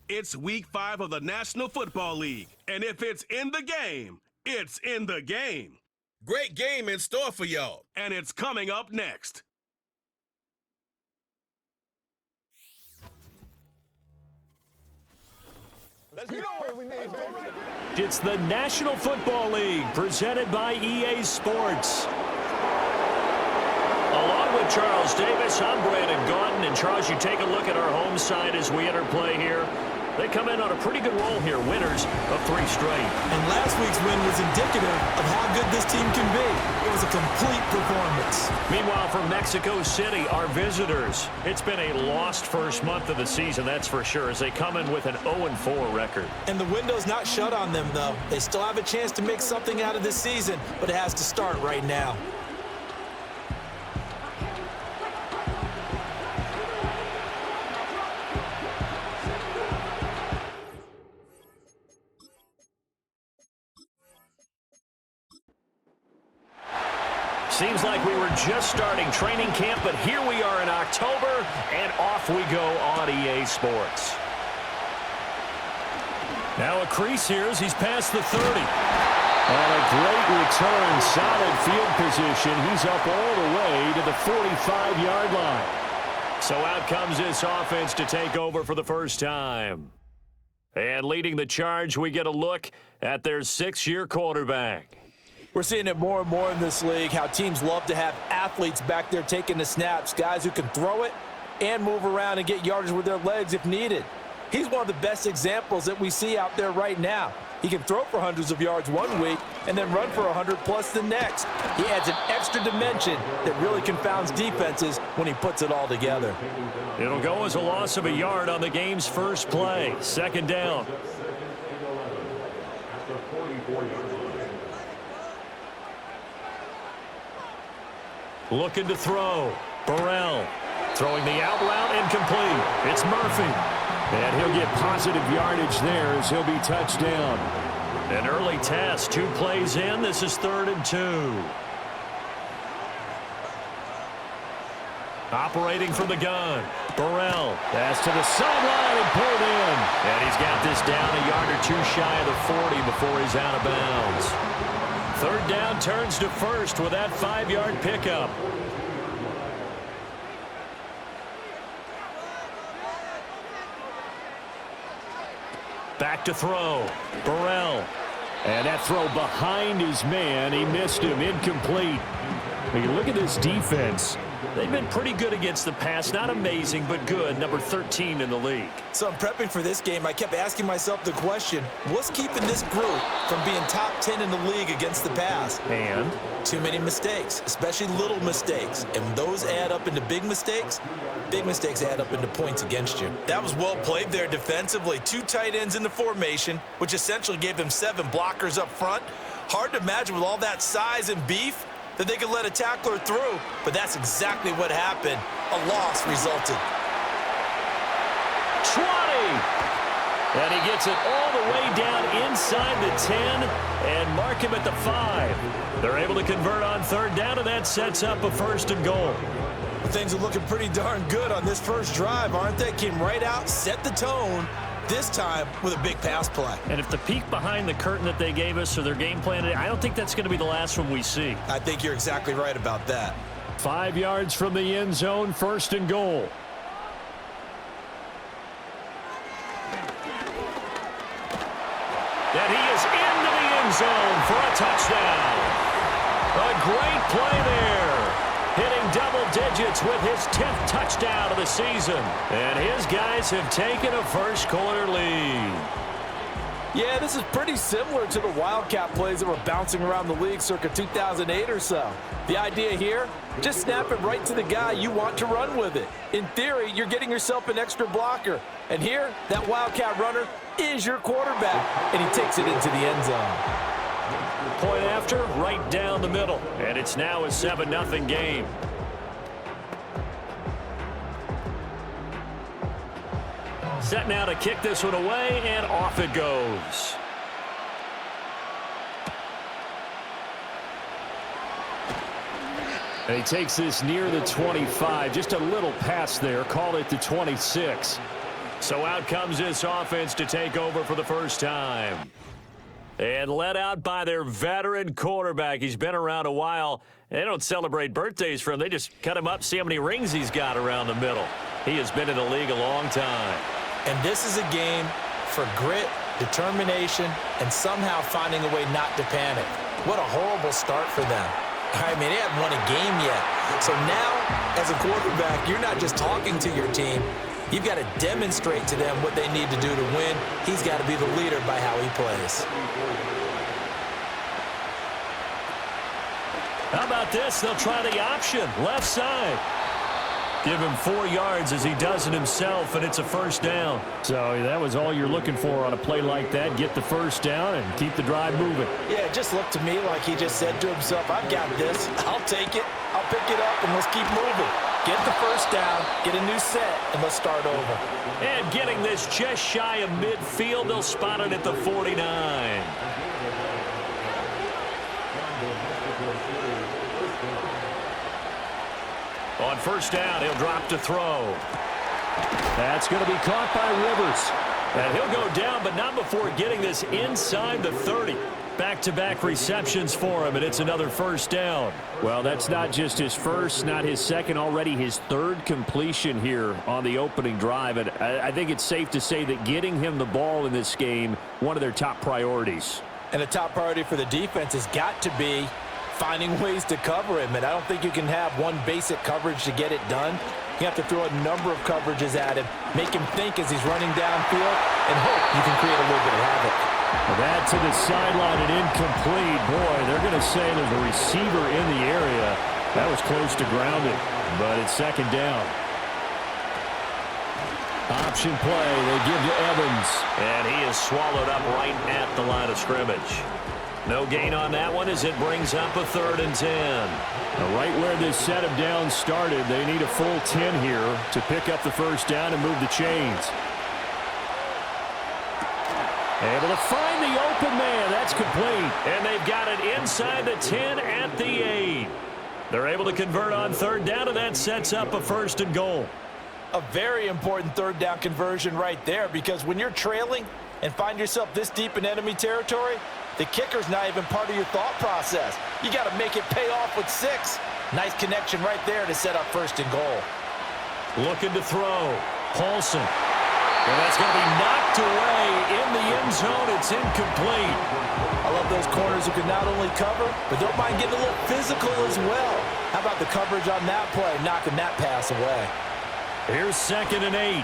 It's Week 5 of the National Football League, and if it's in the game, it's in the game. Great game in store for y'all, and it's coming up next. It's the National Football League presented by EA Sports. Along with Charles Davis, I'm Brandon Gaudin. And Charles, you take a look at our home side as we enter play here. They come in on a pretty good roll here, winners of 3 straight. And last week's win was indicative of how good this team can be. It was a complete performance. Meanwhile, from Mexico City, our visitors, it's been a lost first month of the season, that's for sure, as they come in with an 0-4 record. And the window's not shut on them, though. They still have a chance to make something out of this season, but it has to start right now. Seems like we were just starting training camp, but here we are in October, and off we go on EA Sports. Now a crease here as he's past the 30. And a great return, solid field position. He's up all the way to the 45-yard line. So out comes this offense to take over for the first time. And leading the charge, we get a look at their 6-year quarterback. We're seeing it more and more in this league, how teams love to have athletes back there taking the snaps, guys who can throw it and move around and get yardage with their legs if needed. He's one of the best examples that we see out there right now. He can throw for hundreds of yards one week and then run for 100+ the next. He adds an extra dimension that really confounds defenses when he puts it all together. It'll go as a loss of a yard on the game's first play. 2nd down. Looking to throw. Burrell throwing the out route incomplete. It's Murphy. And he'll get positive yardage there as he'll be touched down. An early test. 2 plays in. This is 3rd and 2. Operating from the gun. Burrell. Pass to the sideline and pulled in. And he's got this down a yard or 2 shy of the 40 before he's out of bounds. 3rd down turns to 1st with that 5-yard pickup. Back to throw. Burrell. And that throw behind his man. He missed him. Incomplete. When you look at this defense, they've been pretty good against the pass. Not amazing, but good. Number 13 in the league. So I'm prepping for this game. I kept asking myself the question, what's keeping this group from being top 10 in the league against the pass? And? Too many mistakes, especially little mistakes. And when those add up into big mistakes add up into points against you. That was well played there defensively. 2 tight ends in the formation, which essentially gave them 7 blockers up front. Hard to imagine with all that size and beef that they could let a tackler through, but that's exactly what happened. A loss resulted. 20! And he gets it all the way down inside the 10 and mark him at the 5. They're able to convert on 3rd down, and that sets up a 1st and goal. Well, things are looking pretty darn good on this first drive, aren't they? Came right out, set the tone, this time with a big pass play. And if the peek behind the curtain that they gave us or their game plan, I don't think that's going to be the last one we see. I think you're exactly right about that. 5 yards from the end zone, 1st and goal. And he is into the end zone for a touchdown. A great play there. Hitting double digits with his 10th touchdown of the season. And his guys have taken a first-quarter lead. Yeah, this is pretty similar to the Wildcat plays that were bouncing around the league circa 2008 or so. The idea here, just snap it right to the guy you want to run with it. In theory, you're getting yourself an extra blocker. And here, that Wildcat runner is your quarterback, and he takes it into the end zone. Point after, right down the middle. And it's now a 7-0 game. Set now to kick this one away, and off it goes. And he takes this near the 25. Just a little pass there. Call it the 26. So out comes this offense to take over for the first time. And led out by their veteran quarterback. He's been around a while. They don't celebrate birthdays for him. They just cut him up, see how many rings he's got around the middle. He has been in the league a long time. And this is a game for grit, determination, and somehow finding a way not to panic. What a horrible start for them. I mean, they haven't won a game yet. So now, as a quarterback, you're not just talking to your team. You've got to demonstrate to them what they need to do to win. He's got to be the leader by how he plays. How about this? They'll try the option, left side. Give him 4 yards as he does it himself, and it's a first down. So that was all you're looking for on a play like that. Get the first down and keep the drive moving. Yeah, it just looked to me like he just said to himself, I've got this. I'll take it. I'll pick it up, and let's keep moving. Get the first down, get a new set, and let's start over. And getting this just shy of midfield, they'll spot it at the 49. On first down, he'll drop to throw. That's going to be caught by Rivers. And he'll go down, but not before getting this inside the 30. Back-to-back receptions for him, and it's another first down. Well, that's not just his first, not his second, already his third completion here on the opening drive. And I think it's safe to say that getting him the ball in this game, one of their top priorities. And the top priority for the defense has got to be finding ways to cover him. And I don't think you can have one basic coverage to get it done. You have to throw a number of coverages at him, make him think as he's running downfield, and hope you can create a little bit of havoc. That to the sideline and incomplete. Boy, they're going to say there's a receiver in the area. That was close to grounded, but it's second down. Option play, they give to Evans. And he is swallowed up right at the line of scrimmage. No gain on that one as it brings up a 3rd and 10. Now, right where this set of downs started, they need a full 10 here to pick up the first down and move the chains. Able to find the open man. That's complete. And they've got it inside the 10 at the 8. They're able to convert on 3rd down, and that sets up a 1st and goal. A very important 3rd down conversion right there, because when you're trailing and find yourself this deep in enemy territory, the kicker's not even part of your thought process. You got to make it pay off with 6. Nice connection right there to set up 1st and goal. Looking to throw. Paulson. And that's going to be knocked away in the end zone. It's incomplete. I love those corners who can not only cover, but don't mind getting a little physical as well. How about the coverage on that play, knocking that pass away? Here's 2nd and 8.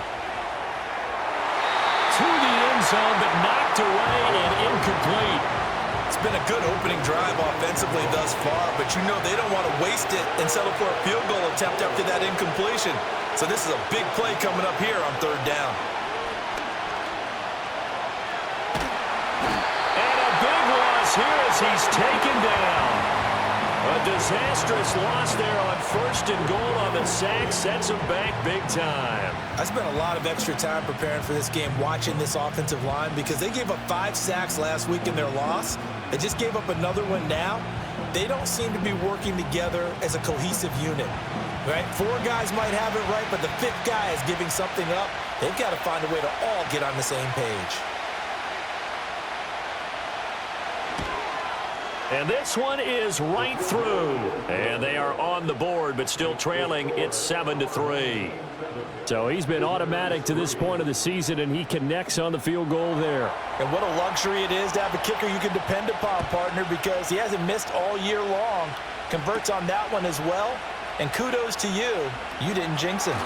To the end zone, but knocked away and incomplete. It's been a good opening drive offensively thus far, but you know they don't want to waste it and settle for a field goal attempt after that incompletion. So this is a big play coming up here on 3rd down. And a big loss here as he's taken down. A disastrous loss there on 1st and goal on the sack. Sets him back big time. I spent a lot of extra time preparing for this game, watching this offensive line, because they gave up 5 sacks last week in their loss. They just gave up another one now. They don't seem to be working together as a cohesive unit. Right? 4 guys might have it right, but the 5th guy is giving something up. They've got to find a way to all get on the same page. And this one is right through. And they are on the board, but still trailing. It's 7-3. So he's been automatic to this point of the season, and he connects on the field goal there. And what a luxury it is to have a kicker you can depend upon, partner, because he hasn't missed all year long. Converts on that one as well. And kudos to you. You didn't jinx him.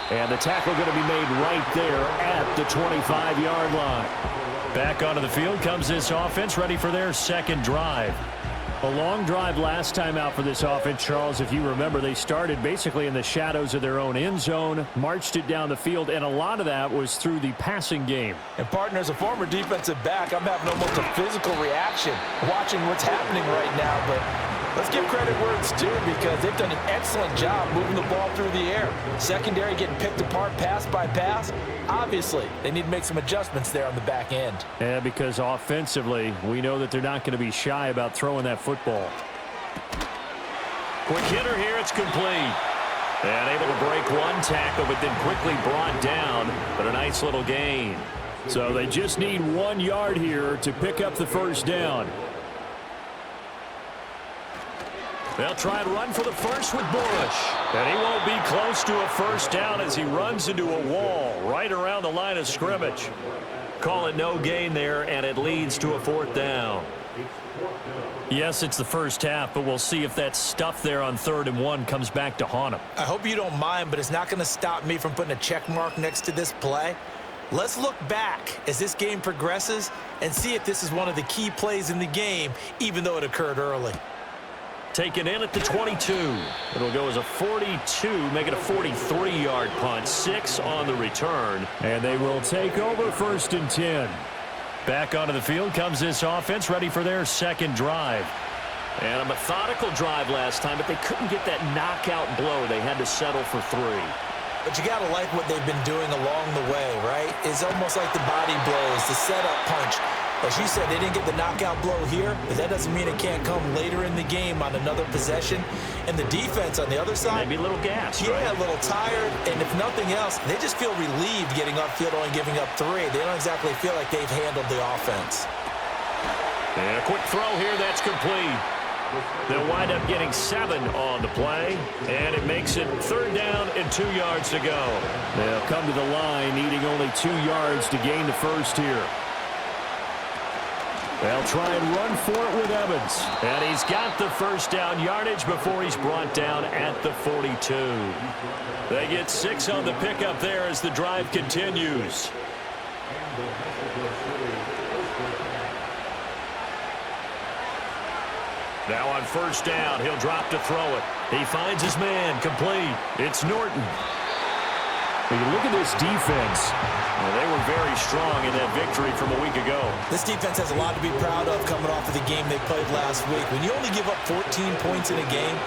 And the tackle going to be made right there at the 25-yard line. Back onto the field comes this offense, ready for their 2nd drive. A long drive last time out for this offense, Charles. If you remember, they started basically in the shadows of their own end zone, marched it down the field, and a lot of that was through the passing game. And, partner, as a former defensive back, I'm having almost a physical reaction watching what's happening right now. But let's give credit where it's due, because they've done an excellent job moving the ball through the air. Secondary getting picked apart pass by pass. Obviously, they need to make some adjustments there on the back end. Yeah, because offensively, we know that they're not going to be shy about throwing that football. Quick hitter here, it's complete. And able to break one tackle, but then quickly brought down. But a nice little gain. So they just need 1 yard here to pick up the first down. They'll try and run for the first with Bush. And he won't be close to a first down as he runs into a wall right around the line of scrimmage. Call it no gain there, and it leads to a 4th down. Yes, it's the first half, but we'll see if that stuff there on 3rd and 1 comes back to haunt him. I hope you don't mind, but it's not going to stop me from putting a check mark next to this play. Let's look back as this game progresses and see if this is one of the key plays in the game, even though it occurred early. Taken in at the 22. It'll go as a 42, make it a 43-yard punt. 6 on the return. And they will take over 1st and 10. Back onto the field comes this offense, ready for their second drive. And a methodical drive last time, but they couldn't get that knockout blow. They had to settle for 3. But you got to like what they've been doing along the way, right? It's almost like the body blows, the setup punch. As you said, they didn't get the knockout blow here, but that doesn't mean it can't come later in the game on another possession. And the defense on the other side, maybe a little gassed, yeah, right? A little tired. And if nothing else, they just feel relieved getting upfield, only giving up 3. They don't exactly feel like they've handled the offense. And a quick throw here, that's complete. They'll wind up getting 7 on the play, and it makes it 3rd down and 2 yards to go. They'll come to the line, needing only 2 yards to gain the first here. They'll try and run for it with Evans. And he's got the first down yardage before he's brought down at the 42. They get 6 on the pickup there as the drive continues. Now on 1st down, he'll drop to throw it. He finds his man, complete. It's Norton. When you look at this defense, they were very strong in that victory from a week ago. This defense has a lot to be proud of coming off of the game they played last week. When you only give up 14 points in a game,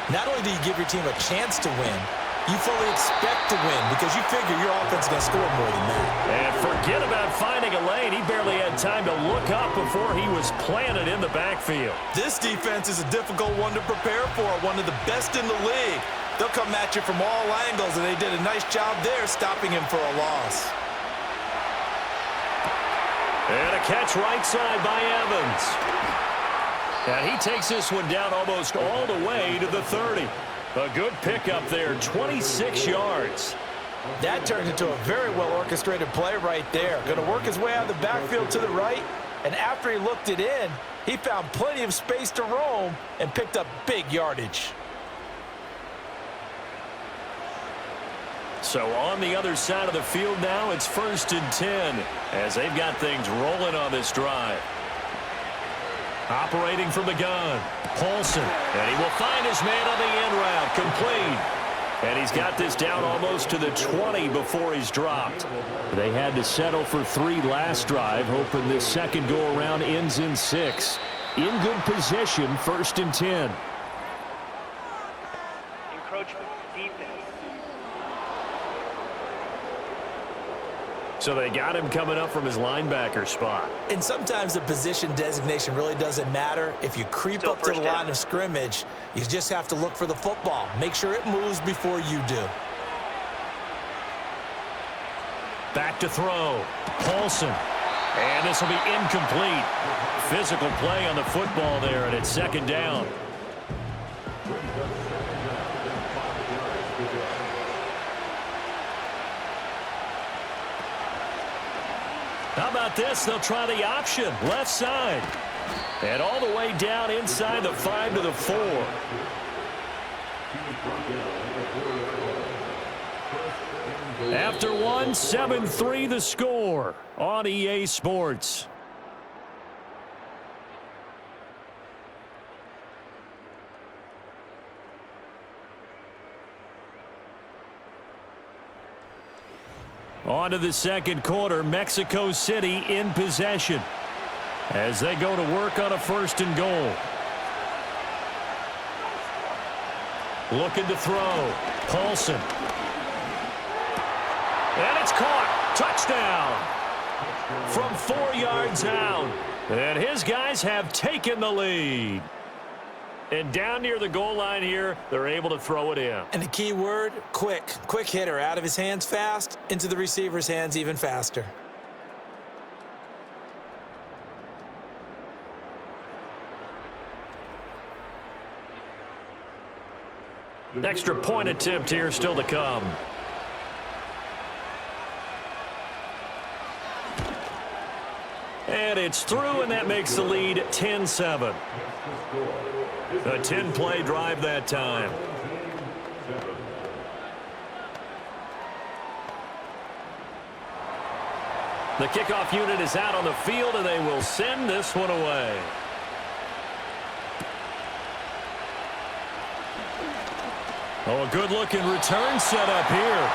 not only do you give your team a chance to win, you fully expect to win because you figure your offense is going to score more than that. And forget about finding a lane. He barely had time to look up before he was planted in the backfield. This defense is a difficult one to prepare for, one of the best in the league. They'll come at you from all angles, and they did a nice job there stopping him for a loss. And a catch right side by Evans. And he takes this one down almost all the way to the 30. A good pickup there, 26 yards. That turns into a very well-orchestrated play right there. Going to work his way out of the backfield to the right, and after he looked it in, he found plenty of space to roam and picked up big yardage. So on the other side of the field now, it's 1st and 10 as they've got things rolling on this drive. Operating from the gun, Paulson, and he will find his man on the end route, complete. And he's got this down almost to the 20 before he's dropped. They had to settle for 3 last drive, hoping this second go-around ends in 6. In good position, 1st and 10. Encroachment, defense. So they got him coming up from his linebacker spot. And sometimes the position designation really doesn't matter. If you creep up to the line of scrimmage, you just have to look for the football. Make sure it moves before you do. Back to throw. Paulson. And this will be incomplete. Physical play on the football there, and it's 2nd down. How about this? They'll try the option. Left side. And all the way down inside the 5 to the 4. After 1, 7-3 the score on EA Sports. On to the second quarter, Mexico City in possession as they go to work on a 1st and goal. Looking to throw. Paulson. And it's caught. Touchdown. From 4 yards out. And his guys have taken the lead. And down near the goal line here, they're able to throw it in. And the key word, quick. Quick hitter, out of his hands fast, into the receiver's hands even faster. Extra point attempt here still to come. And it's through, and that makes the lead 10-7. A 10-play drive that time. The kickoff unit is out on the field, and they will send this one away. Oh, a good-looking return set up here.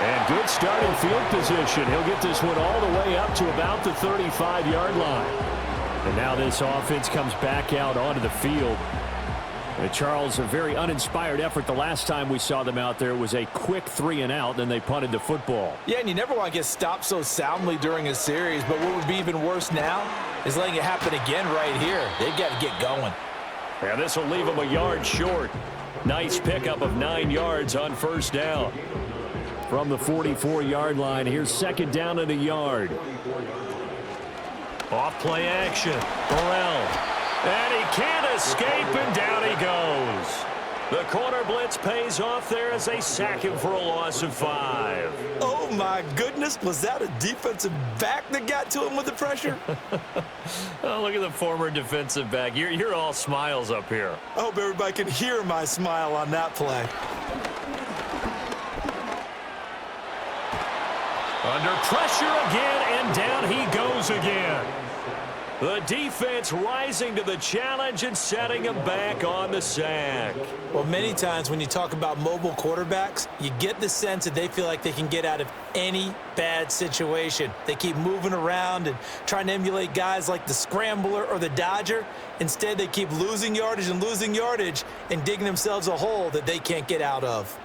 And good starting field position. He'll get this one all the way up to about the 35-yard line. And now this offense comes back out onto the field. Charles, a very uninspired effort. The last time we saw them out there was a quick 3-and-out, then they punted the football. Yeah, and you never want to get stopped so soundly during a series, but what would be even worse now is letting it happen again right here. They've got to get going. Yeah, this will leave them a yard short. Nice pickup of 9 yards on first down. From the 44-yard line, here's second down and a yard. Off play action. Burrell. And he can't escape, and down he goes. The corner blitz pays off there as they sack him for a loss of 5. Oh, my goodness. Was that a defensive back that got to him with the pressure? Oh, look at the former defensive back. You're all smiles up here. I hope everybody can hear my smile on that play. Under pressure again, and down he goes again. The defense rising to the challenge and setting him back on the sack. Well, many times when you talk about mobile quarterbacks, you get the sense that they feel like they can get out of any bad situation. They keep moving around and trying to emulate guys like the Scrambler or the Dodger. Instead, they keep losing yardage and digging themselves a hole that they can't get out of.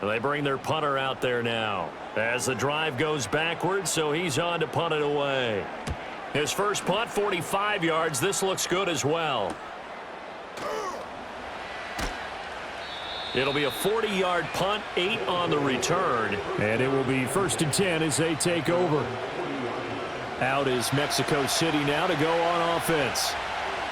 They bring their punter out there now as the drive goes backwards, so he's on to punt it away. His first punt, 45 yards. This looks good as well. It'll be a 40-yard punt, 8 on the return. And it will be first and 10 as they take over. Out is Mexico City now to go on offense.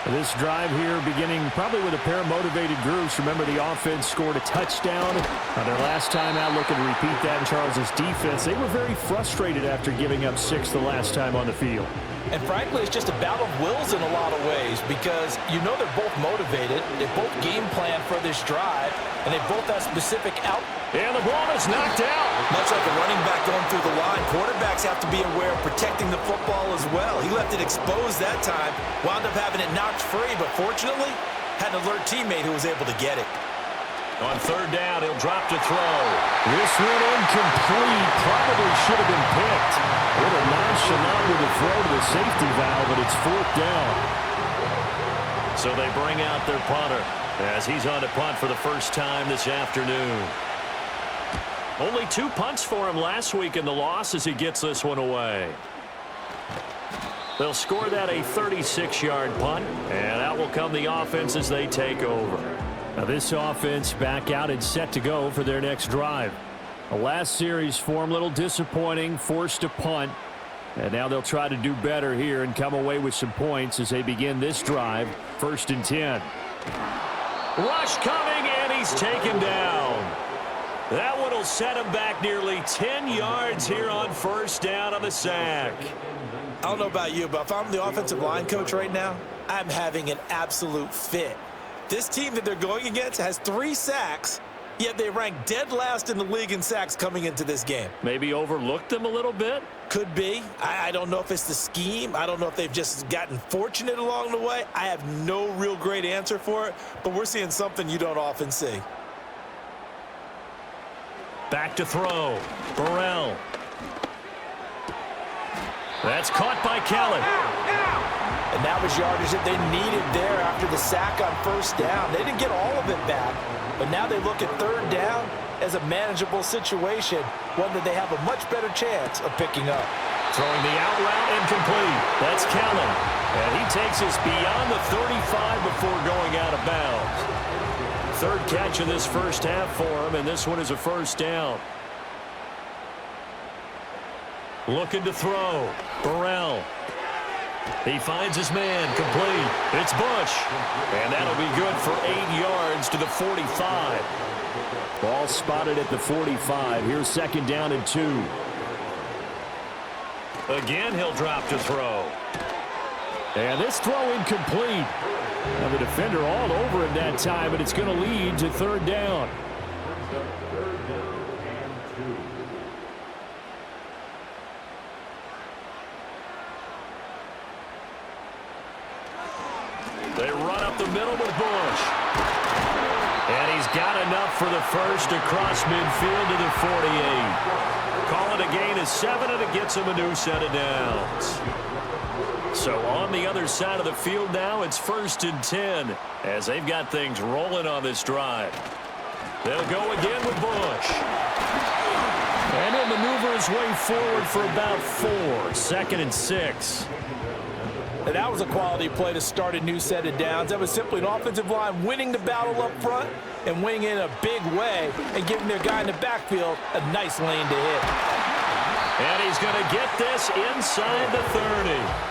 This drive here beginning probably with a pair of motivated groups. Remember, the offense scored a touchdown their last time out. Looking to repeat that in Charles's defense. They were very frustrated after giving up 6 the last time on the field. And frankly, it's just a battle of wills in a lot of ways because you know they're both motivated. They both game plan for this drive, and they both have specific out. And the ball is knocked out. Much like a running back going through the line, quarterbacks have to be aware of protecting the football as well. He left it exposed that time, wound up having it knocked free, but fortunately, had an alert teammate who was able to get it. On third down, he'll drop to throw. This one incomplete. Probably should have been picked. A little nonchalant with the throw to the safety valve, but it's fourth down. So they bring out their punter as he's on to punt for the first time this afternoon. Only 2 punts for him last week in the loss as he gets this one away. They'll score that a 36-yard punt, and out will come the offense as they take over. Now this offense back out and set to go for their next drive. The last series for them, a little disappointing, forced to punt. And now they'll try to do better here and come away with some points as they begin this drive. First and 10. Rush coming, and he's taken down. That one will set him back nearly 10 yards here on first down on the sack. I don't know about you, but if I'm the offensive line coach right now, I'm having an absolute fit. This team that they're going against has 3 sacks, yet they rank dead last in the league in sacks coming into this game. Maybe overlooked them a little bit? Could be. I don't know if it's the scheme. I don't know if they've just gotten fortunate along the way. I have no real great answer for it, but we're seeing something you don't often see. Back to throw. Burrell. That's caught by Kellen. And that was yardage that they needed there after the sack on first down. They didn't get all of it back, but now they look at third down as a manageable situation, one that they have a much better chance of picking up. Throwing the out route incomplete. That's Kellen. And he takes us beyond the 35 before going out of bounds. Third catch of this first half for him, and this one is a first down. Looking to throw. Burrell. He finds his man. Complete. It's Bush. And that'll be good for 8 yards to the 45. Ball spotted at the 45. Here's second down and 2. Again, he'll drop to throw. And this throw incomplete. And the defender all over him that time, and it's going to lead to third down. They run up the middle with Bush. And he's got enough for the first across midfield to the 48. Call it a gain of 7, and it gets him a new set of downs. So on the other side of the field now, it's 1st and 10 as they've got things rolling on this drive. They'll go again with Bush. And he'll maneuver his way forward for about 4. 2nd and 6. And that was a quality play to start a new set of downs. That was simply an offensive line winning the battle up front and winning in a big way and giving their guy in the backfield a nice lane to hit. And he's going to get this inside the 30.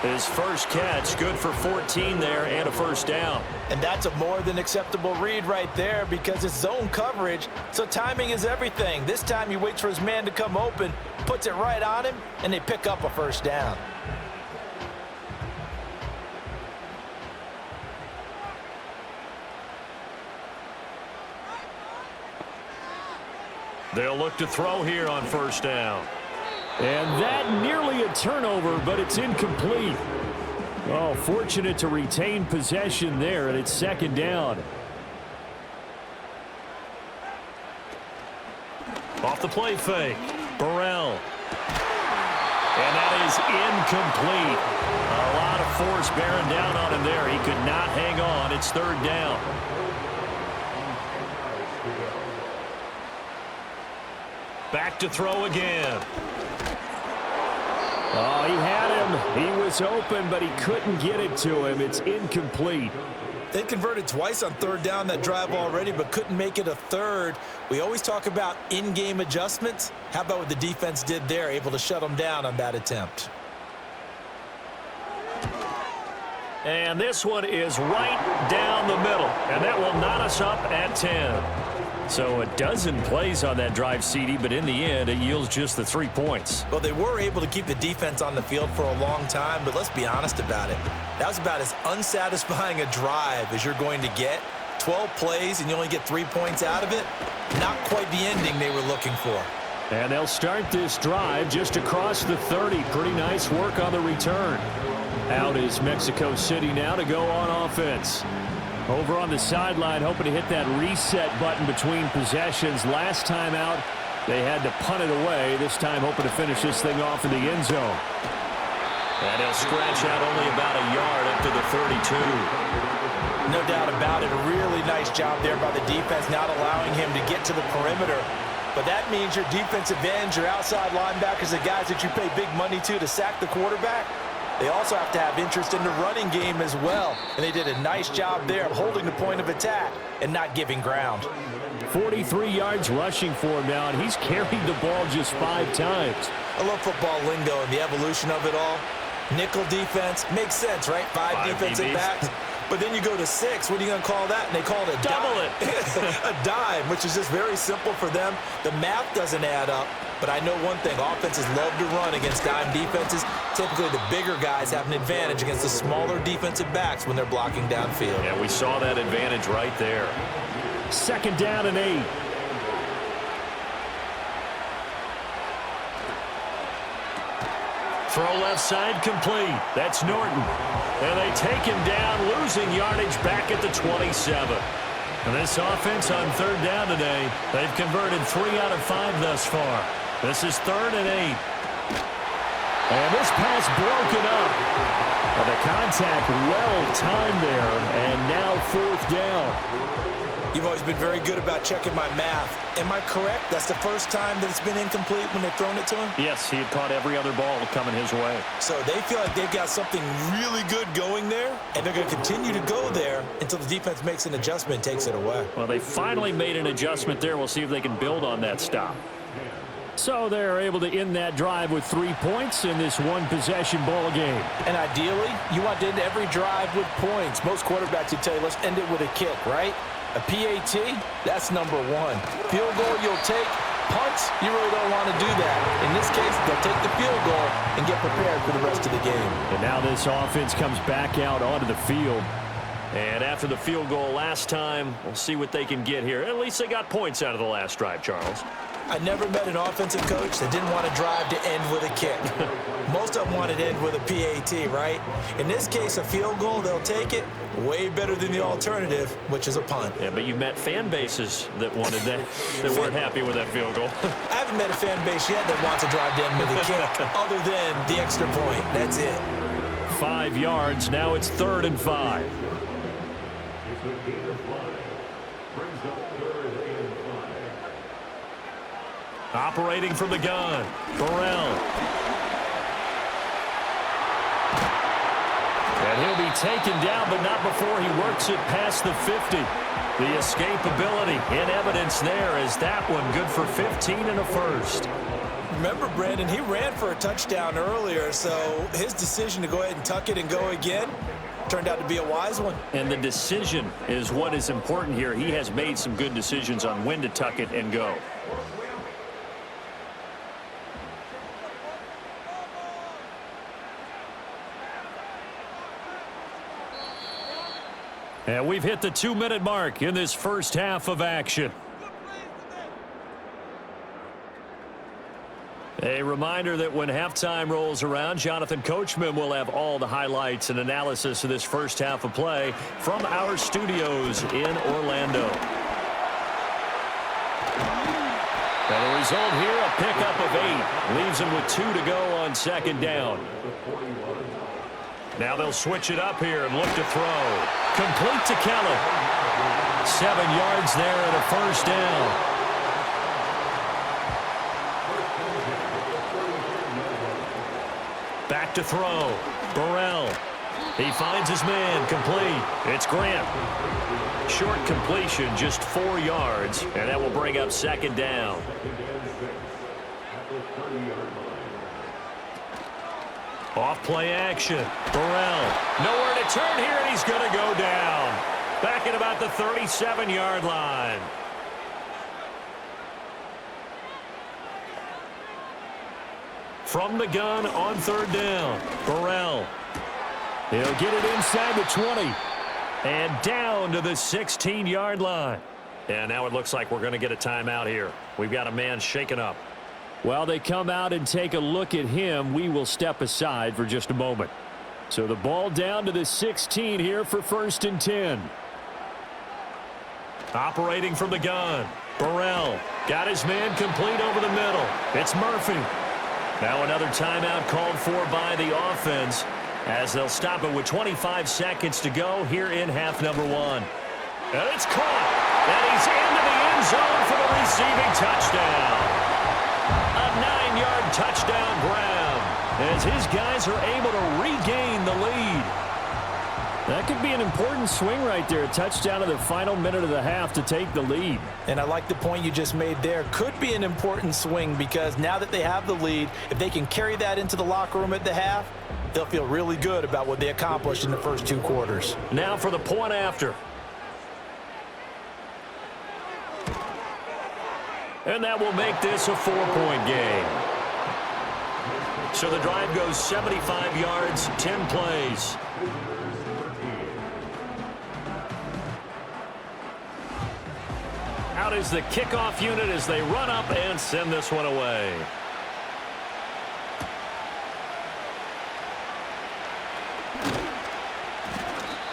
His first catch, good for 14 there and a first down. And that's a more than acceptable read right there because it's zone coverage, so timing is everything. This time he waits for his man to come open, puts it right on him, and they pick up a first down. They'll look to throw here on first down. And that nearly a turnover, but it's incomplete. Oh, fortunate to retain possession there, and it's second down. Off the play fake. Burrell. And that is incomplete. A lot of force bearing down on him there. He could not hang on. It's third down. Back to throw again. Oh, he had him. He was open, but he couldn't get it to him. It's incomplete. They converted twice on third down that drive already, but couldn't make it a third. We always talk about in-game adjustments. How about what the defense did there, able to shut them down on that attempt? And this one is right down the middle, and that will knot us up at 10. So a dozen plays on that drive, CD, but in the end, it yields just the 3 points. Well, they were able to keep the defense on the field for a long time, but let's be honest about it. That was about as unsatisfying a drive as you're going to get. 12 plays, and you only get 3 points out of it. Not quite the ending they were looking for. And they'll start this drive just across the 30. Pretty nice work on the return. Out is Mexico City now to go on offense. Over on the sideline, hoping to hit that reset button between possessions. Last time out, they had to punt it away. This time, hoping to finish this thing off in the end zone. And he'll scratch out only about a yard up to the 32. No doubt about it. A really nice job there by the defense, not allowing him to get to the perimeter. But that means your defensive ends, your outside linebackers, the guys that you pay big money to sack the quarterback, they also have to have interest in the running game as well. And they did a nice job there of holding the point of attack and not giving ground. 43 yards rushing for him now, and he's carried the ball just 5 times. I love football lingo and the evolution of it all. Nickel defense makes sense, right? 5 defensive backs. But then you go to 6. What are you going to call that? And they call it a double dime. A dime, which is just very simple for them. The math doesn't add up. But I know one thing, offenses love to run against dime defenses. Typically, the bigger guys have an advantage against the smaller defensive backs when they're blocking downfield. Yeah, we saw that advantage right there. Second down and 8. Throw left side complete. That's Norton. And they take him down, losing yardage back at the 27. And this offense on third down today, they've converted 3 out of 5 thus far. This is 3rd and 8. And this pass broken up. Well, the contact well-timed there, and now 4th down. You've always been very good about checking my math. Am I correct? That's the first time that it's been incomplete when they've thrown it to him? Yes, he had caught every other ball coming his way. So they feel like they've got something really good going there, and they're going to continue to go there until the defense makes an adjustment and takes it away. Well, they finally made an adjustment there. We'll see if they can build on that stop. So they're able to end that drive with 3 points in this one-possession ball game. And ideally, you want to end every drive with points. Most quarterbacks would tell you, let's end it with a kick, right? A PAT, that's number 1. Field goal you'll take. Punts, you really don't want to do that. In this case, they'll take the field goal and get prepared for the rest of the game. And now this offense comes back out onto the field. And after the field goal last time, we'll see what they can get here. At least they got points out of the last drive, Charles. I never met an offensive coach that didn't want to drive to end with a kick. Most of them wanted to end with a PAT, right? In this case, a field goal, they'll take it. Way better than the alternative, which is a punt. Yeah, but you met fan bases that wanted that, that weren't happy with that field goal. I haven't met a fan base yet that wants to drive to end with a kick, other than the extra point. That's it. 5 yards. Now it's 3rd and 5. Operating from the gun, Burrell. And he'll be taken down, but not before he works it past the 50. The escapability in evidence there is that one good for 15 and a first. Remember, Brandon, he ran for a touchdown earlier, so his decision to go ahead and tuck it and go again turned out to be a wise one. And the decision is what is important here. He has made some good decisions on when to tuck it and go. And we've hit the 2-minute mark in this first half of action. A reminder that when halftime rolls around, Jonathan Coachman will have all the highlights and analysis of this first half of play from our studios in Orlando. And the result here, a pickup of 8. Leaves them with 2 to go on 2nd down. Now they'll switch it up here and look to throw. Complete to Kelly. 7 yards there and a first down. Back to throw. Burrell. He finds his man. Complete. It's Grant. Short completion, just 4 yards, and that will bring up 2nd down. Off play action. Burrell. Nowhere to turn here, and he's going to go down. Back at about the 37-yard line. From the gun on 3rd down. Burrell. He'll get it inside the 20. And down to the 16-yard line. And now it looks like we're going to get a timeout here. We've got a man shaken up. While they come out and take a look at him, we will step aside for just a moment. So the ball down to the 16 here for 1st and 10. Operating from the gun. Burrell got his man complete over the middle. It's Murphy. Now another timeout called for by the offense as they'll stop it with 25 seconds to go here in half number 1. And it's caught. And he's into the end zone for the receiving touchdown. A 9-yard touchdown grab as his guys are able to regain the lead. That could be an important swing right there. A touchdown in the final minute of the half to take the lead. And I like the point you just made there. Could be an important swing because now that they have the lead, if they can carry that into the locker room at the half, they'll feel really good about what they accomplished in the first 2 quarters. Now for the point after. And that will make this a 4-point game. So the drive goes 75 yards, 10 plays. Out is the kickoff unit as they run up and send this one away.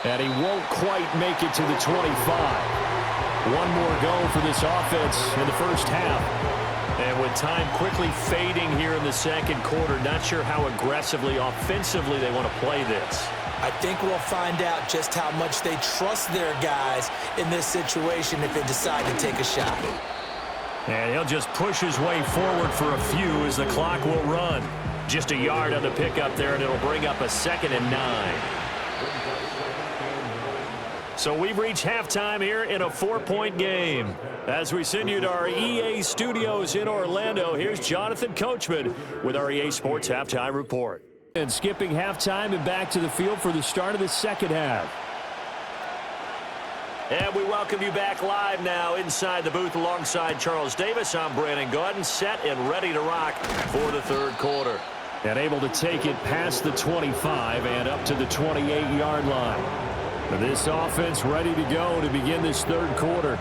And he won't quite make it to the 25. One more go for this offense in the first half. And with time quickly fading here in the second quarter, not sure how aggressively, offensively they want to play this. I think we'll find out just how much they trust their guys in this situation if they decide to take a shot. And he'll just push his way forward for a few as the clock will run. Just a yard on the pickup there, and it'll bring up a 2nd and 9. So we've reached halftime here in a 4-point game. As we send you to our EA studios in Orlando, here's Jonathan Coachman with our EA Sports Halftime Report. And skipping halftime and back to the field for the start of the second half. And we welcome you back live now inside the booth alongside Charles Davis. I'm Brandon Gaudin, set and ready to rock for the third quarter. And able to take it past the 25 and up to the 28-yard line. This offense ready to go to begin this third quarter.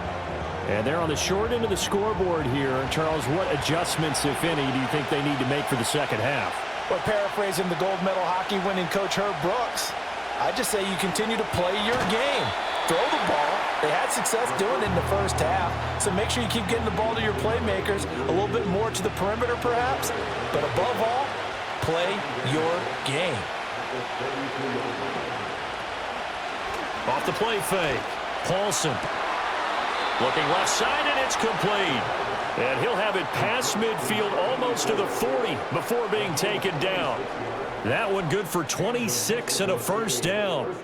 And they're on the short end of the scoreboard here. Charles, what adjustments, if any, do you think they need to make for the second half? Well, paraphrasing the gold medal hockey winning coach Herb Brooks, I just say you continue to play your game. Throw the ball. They had success doing it in the first half, so make sure you keep getting the ball to your playmakers, a little bit more to the perimeter perhaps, but above all, play your game. Off the play fake. Paulson. Looking left side, and it's complete. And he'll have it past midfield almost to the 40 before being taken down. That one good for 26 and a first down.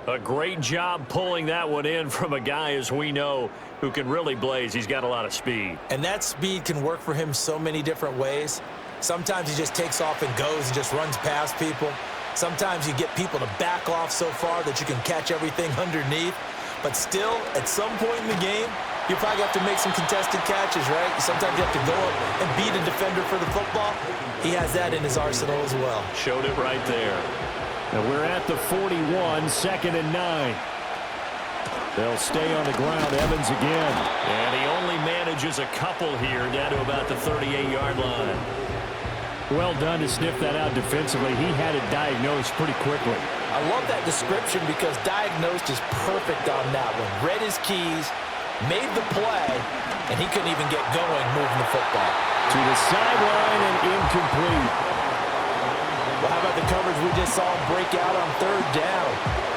A great job pulling that one in from a guy, as we know, who can really blaze. He's got a lot of speed. And that speed can work for him so many different ways. Sometimes he just takes off and goes and just runs past people. Sometimes you get people to back off so far that you can catch everything underneath. But still, at some point in the game, you probably have to make some contested catches, right? Sometimes you have to go up and beat a defender for the football. He has that in his arsenal as well. Showed it right there. And we're at the 41, 2nd and 9. They'll stay on the ground. Evans again. And he only manages a couple here down to about the 38-yard line. Well done to sniff that out defensively. He had it diagnosed pretty quickly. I love that description because diagnosed is perfect on that one. Read his keys, made the play, and he couldn't even get going moving the football. To the sideline and incomplete. Well, how about the coverage we just saw break out on third down?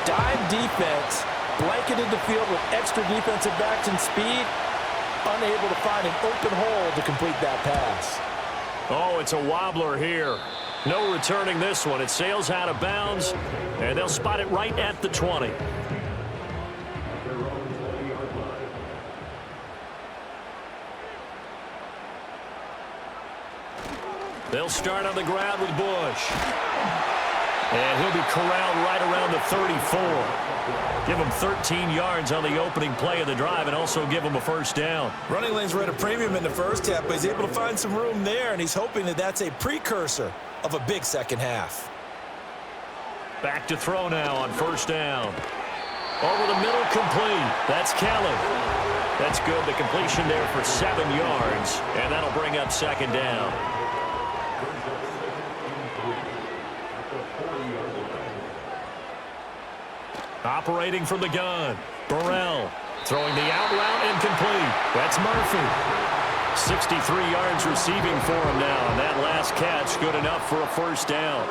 Dime defense, blanketed the field with extra defensive backs and speed, unable to find an open hole to complete that pass. Oh, it's a wobbler here. No returning this one. It sails out of bounds, and they'll spot it right at the 20. They'll start on the ground with Bush. And he'll be corralled right around the 34. Give him 13 yards on the opening play of the drive and also give him a first down. Running lanes were at a premium in the first half, but he's able to find some room there, and he's hoping that that's a precursor of a big second half. Back to throw now on first down. Over the middle, complete. That's Kelly. That's good. The completion there for 7 yards, and that'll bring up second down. Operating from the gun. Burrell throwing the out route incomplete. That's Murphy. 63 yards receiving for him now, and that last catch good enough for a first down.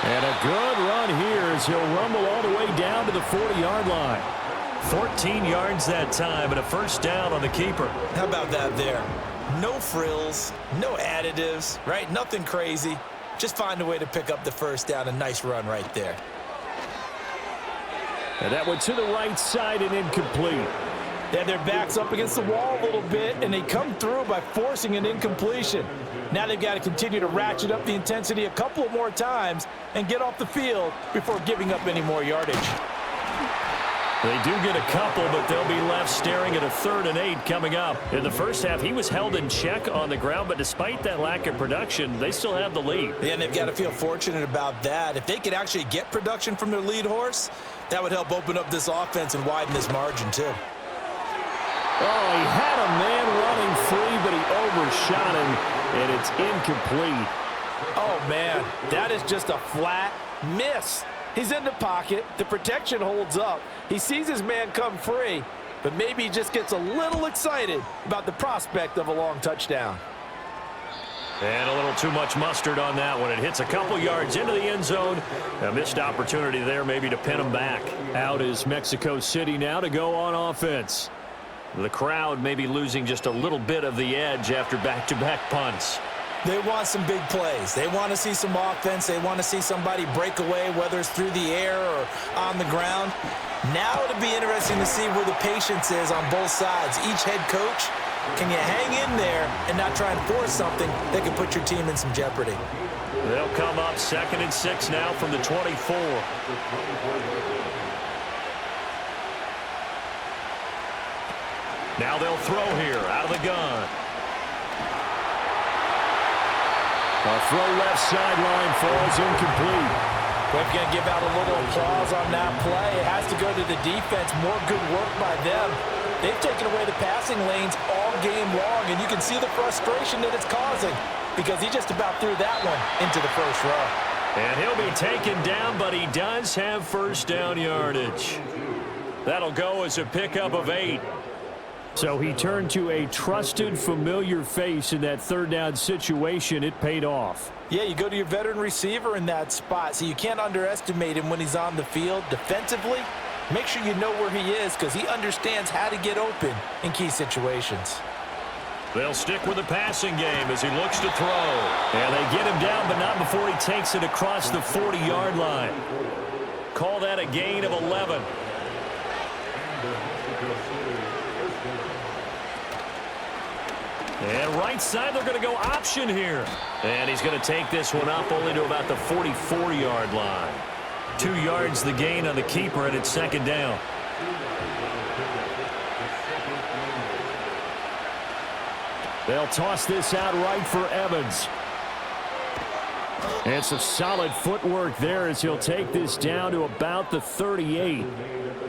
And a good run here as he'll rumble all the way down to the 40-yard line. 14 yards that time and a first down on the keeper. How about that there? No frills, no additives, right? Nothing crazy. Just find a way to pick up the first down. A nice run right there. And that went to the right side and incomplete. They had their backs up against the wall a little bit, and they come through by forcing an incompletion. Now they've got to continue to ratchet up the intensity a couple of more times and get off the field before giving up any more yardage. They do get a couple, but they'll be left staring at a 3rd and 8 coming up. In the first half, he was held in check on the ground, but despite that lack of production, they still have the lead. Yeah, and they've got to feel fortunate about that. If they could actually get production from their lead horse, that would help open up this offense and widen this margin too. Oh, he had a man running free, but he overshot him, and it's incomplete. Oh, man, that is just a flat miss. He's in the pocket. The protection holds up. He sees his man come free, but maybe he just gets a little excited about the prospect of a long touchdown. And a little too much mustard on that one. It hits a couple yards into the end zone. A missed opportunity there maybe to pin him back. Out is Mexico City now to go on offense. The crowd may be losing just a little bit of the edge after back-to-back punts. They want some big plays. They want to see some offense. They want to see somebody break away, whether it's through the air or on the ground. Now it'll be interesting to see where the patience is on both sides. Each head coach, can you hang in there and not try and force something that can put your team in some jeopardy? They'll come up 2nd and 6 now from the 24. Now they'll throw here out of the gun. A throw left sideline falls incomplete. We're going to give out a little applause on that play. It has to go to the defense. More good work by them. They've taken away the passing lanes all game long, and you can see the frustration that it's causing because he just about threw that one into the first row. And he'll be taken down, but he does have first down yardage. That'll go as a pickup of 8. So he turned to a trusted, familiar face in that third down situation. It paid off. Yeah, you go to your veteran receiver in that spot, so you can't underestimate him when he's on the field. Defensively, make sure you know where he is because he understands how to get open in key situations. They'll stick with the passing game as he looks to throw. And they get him down, but not before he takes it across the 40-yard line. Call that a gain of 11. And right side, they're going to go option here. And he's going to take this one up only to about the 44-yard line. 2 yards the gain on the keeper, and it's 2nd down. They'll toss this out right for Evans. And some solid footwork there as he'll take this down to about the 38.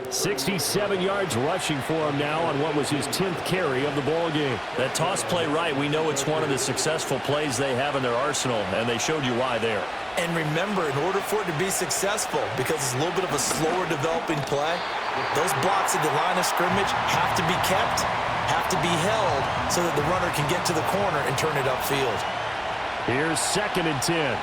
67 yards rushing for him now on what was his 10th carry of the ball game. That toss play right, we know it's one of the successful plays they have in their arsenal, and they showed you why there. And remember, in order for it to be successful, because it's a little bit of a slower developing play, those blocks at the line of scrimmage have to be kept, have to be held, so that the runner can get to the corner and turn it upfield. Here's 2nd and 10.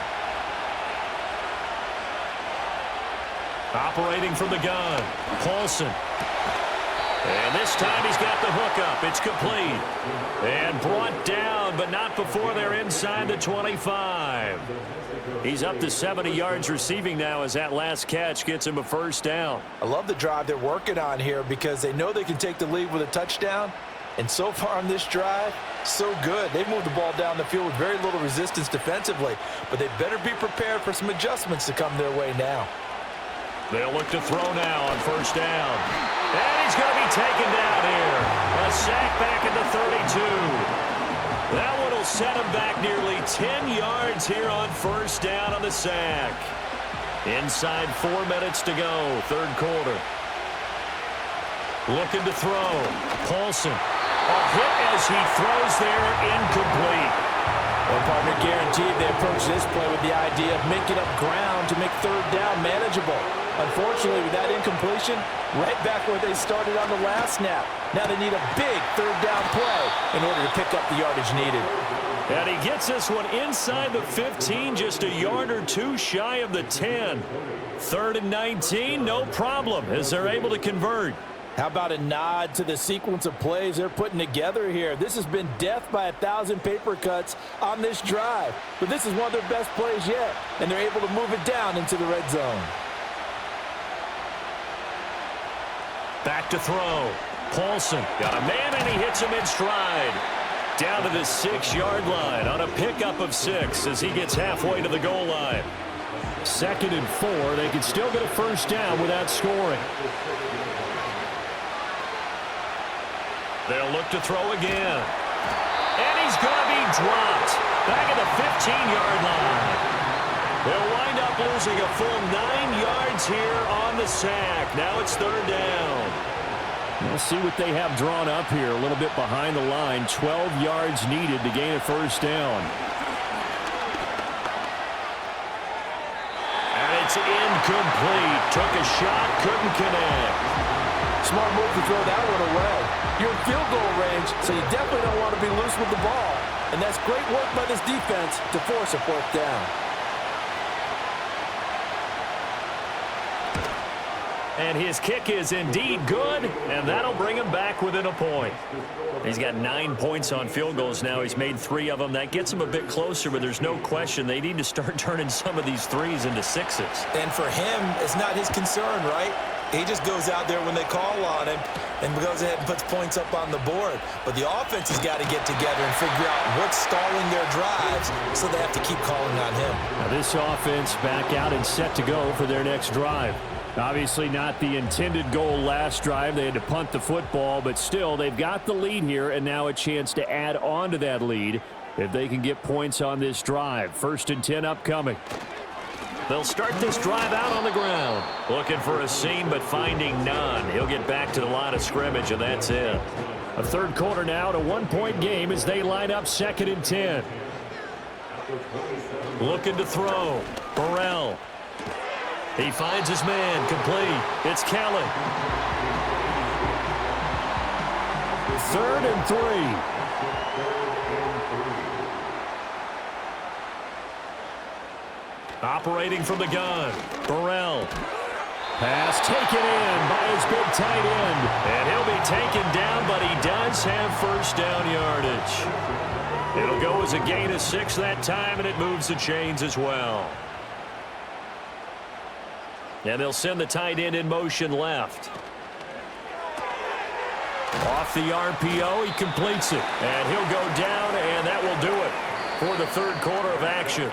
Operating from the gun, Paulson. And this time he's got the hookup. It's complete. And brought down, but not before they're inside the 25. He's up to 70 yards receiving now as that last catch gets him a first down. I love the drive they're working on here because they know they can take the lead with a touchdown. And so far on this drive, so good. They've moved the ball down the field with very little resistance defensively. But they better be prepared for some adjustments to come their way now. They'll look to throw now on first down. And he's going to be taken down here. A sack back at the 32. That one will set him back nearly 10 yards here on first down on the sack. Inside 4 minutes to go, third quarter. Looking to throw. Paulson. A hit as he throws there, incomplete. Well, partner, guaranteed they approach this play with the idea of making up ground to make third down manageable. Unfortunately, with that incompletion, right back where they started on the last snap. Now they need a big third down play in order to pick up the yardage needed. And he gets this one inside the 15, just a yard or two shy of the 10. 3rd and 19, no problem, as they're able to convert. How about a nod to the sequence of plays they're putting together here? This has been death by 1,000 paper cuts on this drive. But this is one of their best plays yet, and they're able to move it down into the red zone. Back to throw. Paulson got a man, and he hits him in stride. Down to the 6-yard line on a pickup of 6 as he gets halfway to the goal line. 2nd and 4. They can still get a first down without scoring. They'll look to throw again. And he's going to be dropped. Back at the 15-yard line. They'll wind up losing a full 9 yards here on the sack. Now it's third down. We'll see what they have drawn up here. A little bit behind the line. 12 yards needed to gain a first down. It's incomplete. Took a shot, couldn't connect. Smart move to throw that one away. You're in field goal range, so you definitely don't want to be loose with the ball. And that's great work by this defense to force a fourth down. And his kick is indeed good, and that'll bring him back within a point. He's got 9 points on field goals now. He's made 3 of them. That gets him a bit closer, but there's no question they need to start turning some of these threes into sixes. And for him, it's not his concern, right? He just goes out there when they call on him and goes ahead and puts points up on the board. But the offense has got to get together and figure out what's stalling their drives, so they have to keep calling on him. Now this offense back out and set to go for their next drive. Obviously not the intended goal last drive. They had to punt the football, but still they've got the lead here and now a chance to add on to that lead if they can get points on this drive. 1st and 10 upcoming. They'll start this drive out on the ground. Looking for a seam, but finding none. He'll get back to the line of scrimmage, and that's it. A third quarter now, to 1-point game as they line up 2nd and 10. Looking to throw. Burrell. He finds his man. Complete. It's Kelly. 3rd and 3. Operating from the gun. Burrell. Pass taken in by his big tight end. And he'll be taken down, but he does have 1st down yardage. It'll go as a gain of 6 that time, and it moves the chains as well. And they'll send the tight end in motion left. Off the RPO, he completes it. And he'll go down, and that will do it for the third quarter of action.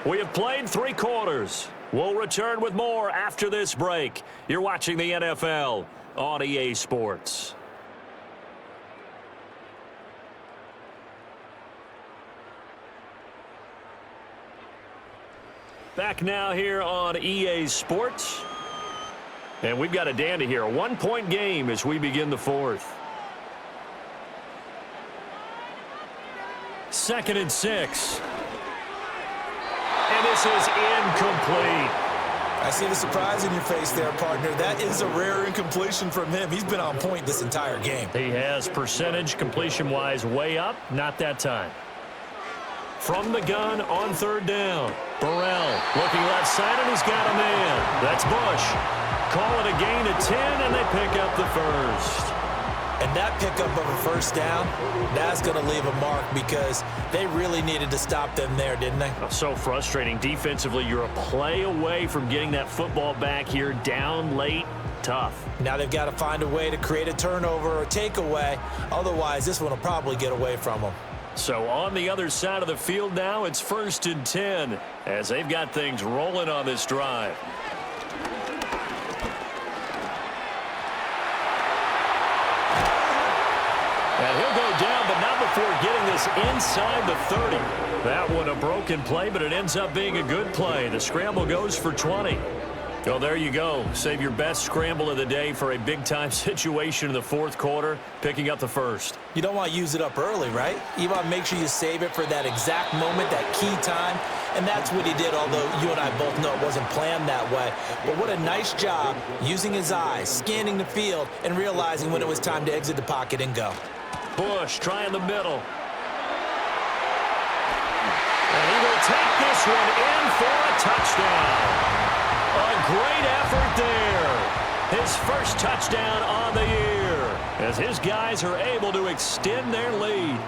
We have played 3 quarters. We'll return with more after this break. You're watching the NFL on EA Sports. Back now here on EA Sports. And we've got a dandy here. A 1-point game as we begin the 4th. 2nd and 6. And this is incomplete. I see the surprise in your face there, partner. That is a rare incompletion from him. He's been on point this entire game. He has percentage completion-wise way up. Not that time. From the gun on 3rd down. Burrell looking left side, and he's got a man. That's Bush. Call it a gain of 10, and they pick up the 1st. And that pickup of a 1st down, that's going to leave a mark because they really needed to stop them there, didn't they? So frustrating. Defensively, you're a play away from getting that football back here down late. Tough. Now they've got to find a way to create a turnover or takeaway. Otherwise, this one will probably get away from them. So on the other side of the field now, it's 1st and 10 as they've got things rolling on this drive. And he'll go down, but not before getting this inside the 30. That one a broken play, but it ends up being a good play. The scramble goes for 20. So there you go. Save your best scramble of the day for a big-time situation in the 4th quarter, picking up the 1st. You don't want to use it up early, right? You want to make sure you save it for that exact moment, that key time. And that's what he did, although you and I both know it wasn't planned that way. But what a nice job using his eyes, scanning the field, and realizing when it was time to exit the pocket and go. Bush trying the middle. And he will take this one in for a touchdown. A great effort there. His 1st touchdown on the year as his guys are able to extend their lead.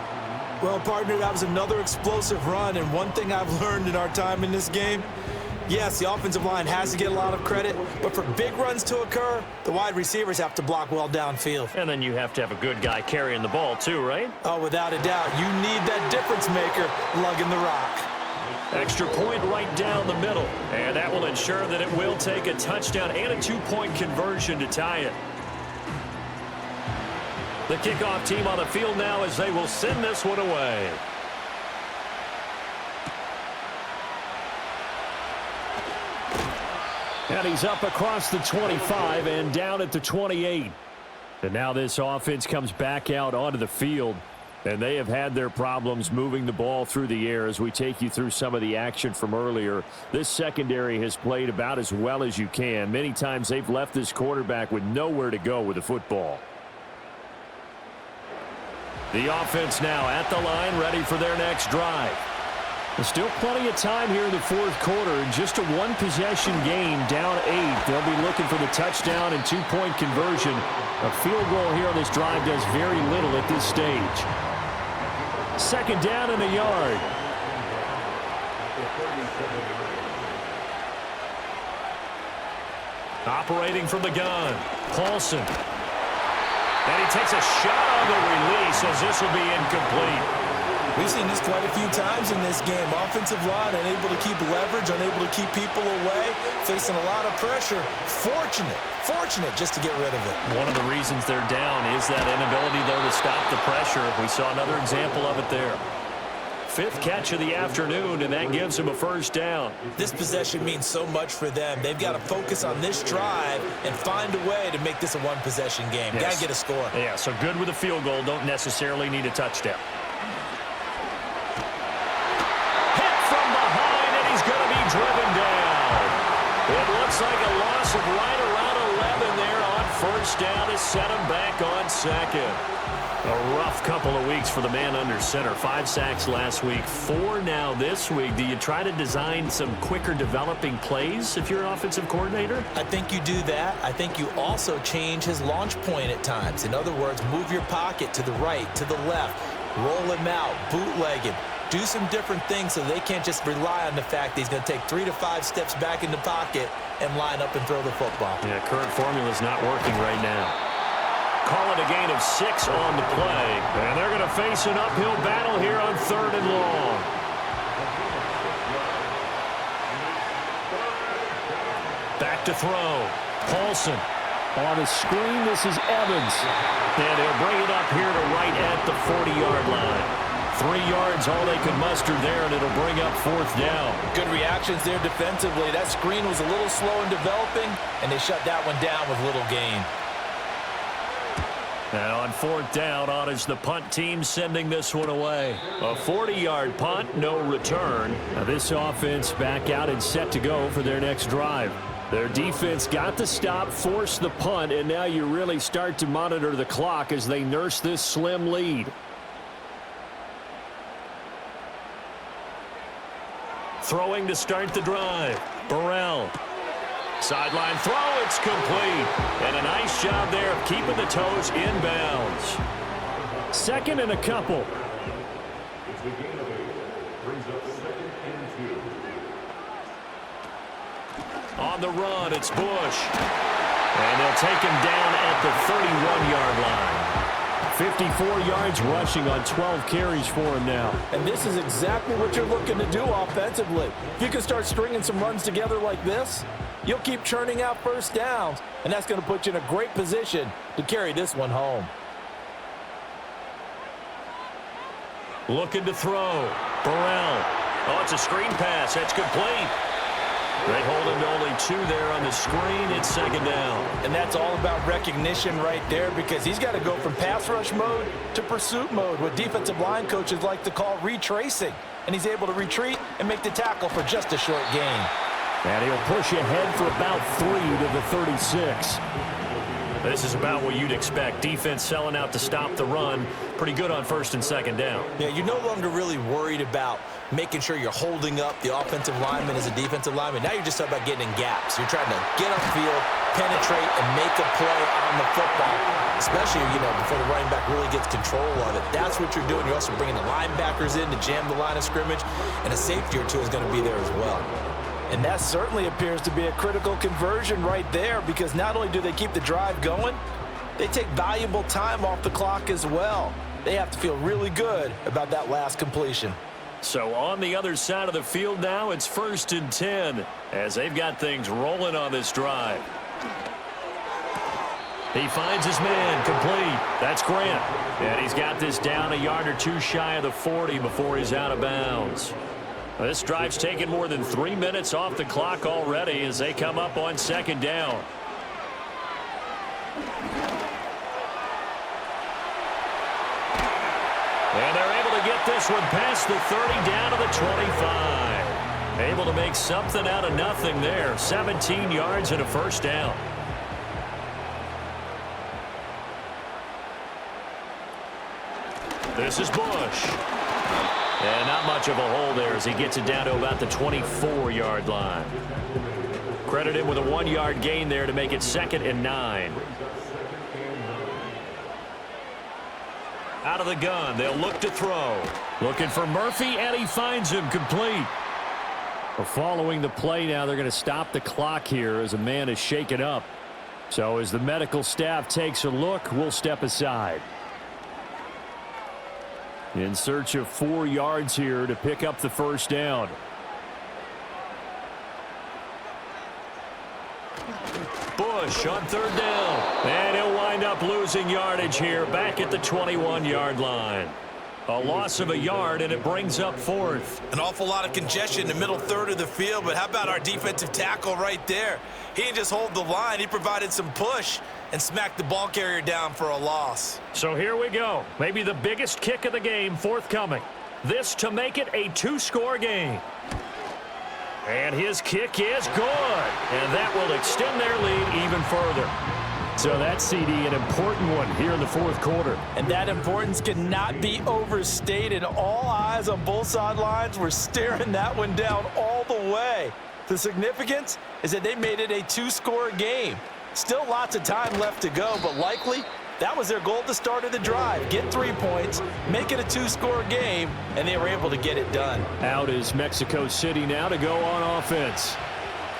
Well, partner, that was another explosive run, and one thing I've learned in our time in this game, yes, the offensive line has to get a lot of credit, but for big runs to occur, the wide receivers have to block well downfield. And then you have to have a good guy carrying the ball too, right? Oh, without a doubt. You need that difference maker lugging the rock. Extra point right down the middle. And that will ensure that it will take a touchdown and a 2-point conversion to tie it. The kickoff team on the field now as they will send this one away. And he's up across the 25 and down at the 28. And now this offense comes back out onto the field. And they have had their problems moving the ball through the air as we take you through some of the action from earlier. This secondary has played about as well as you can. Many times they've left this quarterback with nowhere to go with the football. The offense now at the line, ready for their next drive. There's still plenty of time here in the fourth quarter. Just a one-possession game, down 8. They'll be looking for the touchdown and two-point conversion. A field goal here on this drive does very little at this stage. Second down and a yard. Operating from the gun, Paulson. And he takes a shot on the release as this will be incomplete. We've seen this quite a few times in this game. Offensive line unable to keep leverage, unable to keep people away, facing a lot of pressure. Fortunate just to get rid of it. One of the reasons they're down is that inability, though, to stop the pressure. We saw another example of it there. Fifth catch of the afternoon, and that gives them a first down. This possession means so much for them. They've got to focus on this drive and find a way to make this a one-possession game. Yes. Got to get a score. Yeah, so good with a field goal. Don't necessarily need a touchdown. Driven down. It looks like a loss of right around 11 there on first down to set him back on second. A rough couple of weeks for the man under center. 5 sacks last week, 4 now this week. Do you try to design some quicker developing plays if you're an offensive coordinator? I think you do that. I think you also change his launch point at times. In other words, move your pocket to the right, to the left, roll him out, bootleg him. Do some different things so they can't just rely on the fact that he's going to take 3 to 5 steps back in the pocket and line up and throw the football. Yeah, current formula is not working right now. Call it a gain of 6 on the play. And they're going to face an uphill battle here on 3rd and long. Back to throw. Paulson. On the screen, this is Evans. And he'll bring it up here to right at the 40-yard line. 3 yards, all they could muster there, and it'll bring up 4th down. Good reactions there defensively. That screen was a little slow in developing, and they shut that one down with little gain. And on 4th down, on is the punt team sending this one away. A 40-yard punt, no return. Now this offense back out and set to go for their next drive. Their defense got the stop, forced the punt, and now you really start to monitor the clock as they nurse this slim lead. Throwing to start the drive. Burrell. Sideline throw, it's complete. And a nice job there of keeping the toes inbounds. 2nd and a couple. On the run, it's Bush. And they'll take him down at the 31-yard line. 54 yards rushing on 12 carries for him now. And this is exactly what you're looking to do offensively. If you can start stringing some runs together like this, you'll keep churning out first downs, and that's going to put you in a great position to carry this one home. Looking to throw. Burrell. Oh, it's a screen pass. That's complete. They hold him to only 2 there on the screen. It's 2nd down. And that's all about recognition right there, because he's got to go from pass rush mode to pursuit mode, what defensive line coaches like to call retracing. And he's able to retreat and make the tackle for just a short gain. And he'll push ahead for about 3 to the 36. This is about what you'd expect. Defense selling out to stop the run. Pretty good on 1st and 2nd down. Yeah, you're no longer really worried about making sure you're holding up the offensive lineman as a defensive lineman. Now you're just talking about getting in gaps. You're trying to get upfield, penetrate, and make a play on the football, especially, before the running back really gets control of it. That's what you're doing. You're also bringing the linebackers in to jam the line of scrimmage, and a safety or two is going to be there as well. And that certainly appears to be a critical conversion right there, because not only do they keep the drive going, they take valuable time off the clock as well. They have to feel really good about that last completion. So on the other side of the field now, it's 1st and 10 as they've got things rolling on this drive. He finds his man, complete. That's Grant. And he's got this down a yard or 2 shy of the 40 before he's out of bounds. This drive's taken more than 3 minutes off the clock already as they come up on 2nd down. And they're able to get this one past the 30 down to the 25. Able to make something out of nothing there. 17 yards and a first down. This is Bush. And not much of a hole there as he gets it down to about the 24-yard line. Credit him with a 1-yard gain there to make it 2nd and 9. Out of the gun, they'll look to throw. Looking for Murphy, and he finds him complete. Well, following the play now, they're going to stop the clock here as a man is shaken up. So as the medical staff takes a look, we'll step aside. In search of 4 yards here to pick up the first down. Bush on 3rd down. And he'll wind up losing yardage here back at the 21-yard line. A loss of a yard, and it brings up 4th. An awful lot of congestion in the middle third of the field, but how about our defensive tackle right there? He didn't just hold the line. He provided some push and smacked the ball carrier down for a loss. So here we go. Maybe the biggest kick of the game forthcoming. This to make it a 2-score game. And his kick is good. And that will extend their lead even further. So that's, CD, an important one here in the 4th quarter. And that importance cannot be overstated. All eyes on both sidelines were staring that one down all the way. The significance is that they made it a 2-score game. Still lots of time left to go, but likely that was their goal at the start of the drive. Get 3 points, make it a 2-score game, and they were able to get it done. Out is Mexico City now to go on offense.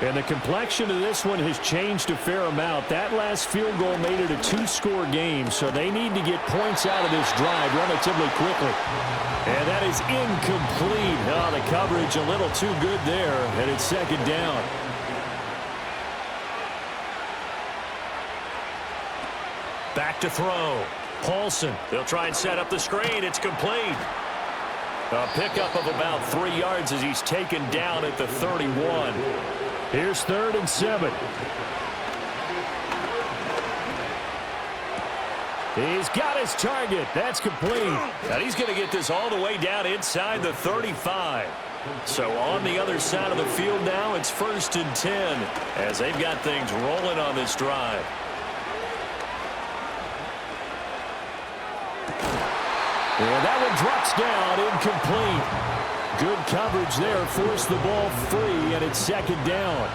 And the complexion of this one has changed a fair amount. That last field goal made it a 2-score game, so they need to get points out of this drive relatively quickly. And that is incomplete. Oh, the coverage a little too good there, and it's 2nd down. Back to throw. Paulson. They'll try and set up the screen. It's complete. A pickup of about 3 yards as he's taken down at the 31. Here's 3rd and 7. He's got his target. That's complete. And he's going to get this all the way down inside the 35. So on the other side of the field now, it's 1st and 10 as they've got things rolling on this drive. And that one drops down, incomplete. Good coverage there, forced the ball free, and it's 2nd down.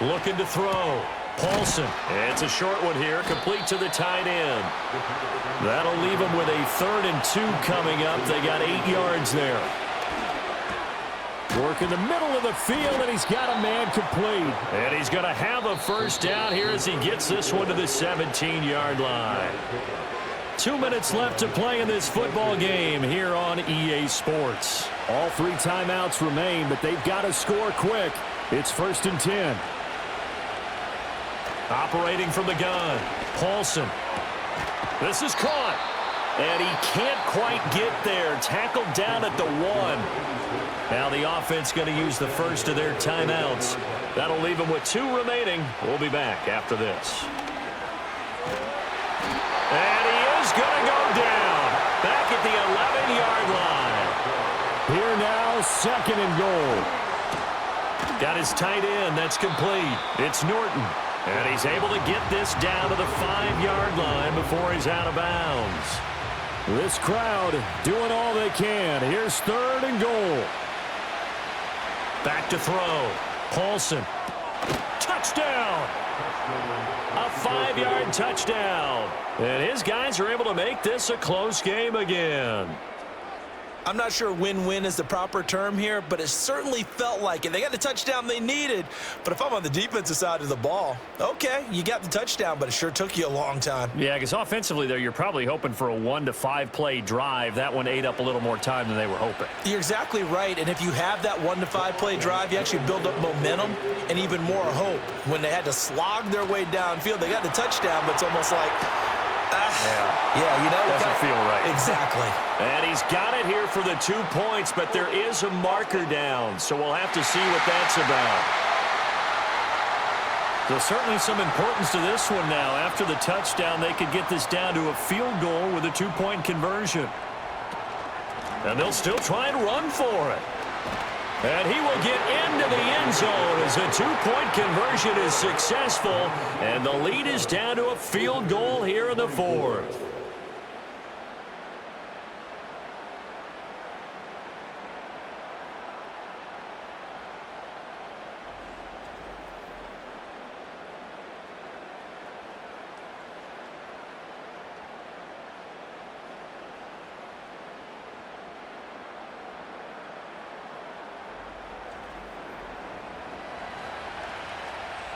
Looking to throw. Paulson. It's a short one here, complete to the tight end. That'll leave them with a 3rd and 2 coming up. They got 8 yards there. Work in the middle of the field, and he's got a man complete. And he's going to have a first down here as he gets this one to the 17-yard line. 2 minutes left to play in this football game here on EA Sports. All 3 timeouts remain, but they've got to score quick. It's 1st and 10. Operating from the gun, Paulson. This is caught. And he can't quite get there. Tackled down at the 1. Now the offense going to use the first of their timeouts. That'll leave them with 2 remaining. We'll be back after this. And he is going to go down. Back at the 11-yard line. Here now, 2nd and goal. Got his tight end. That's complete. It's Norton. And he's able to get this down to the 5-yard line before he's out of bounds. This crowd doing all they can. Here's 3rd and goal. Back to throw. Paulson. Touchdown. A 5-yard touchdown. And his guys are able to make this a close game again. I'm not sure win-win is the proper term here, but it certainly felt like it. They got the touchdown they needed, but if I'm on the defensive side of the ball, okay, you got the touchdown, but it sure took you a long time. Yeah, because offensively, there, you're probably hoping for a 1 to 5 play drive. That one ate up a little more time than they were hoping. You're exactly right, and if you have that 1 to 5 play drive, you actually build up momentum and even more hope. When they had to slog their way downfield, they got the touchdown, but it's almost like, yeah, you know, doesn't feel right. Exactly. And he's got it here for the 2 points, but there is a marker down, so we'll have to see what that's about. So certainly some importance to this one now. After the touchdown, they could get this down to a field goal with a 2-point conversion. And they'll still try and run for it. And he will get into the end zone as a 2-point conversion is successful. And the lead is down to a field goal here in the fourth.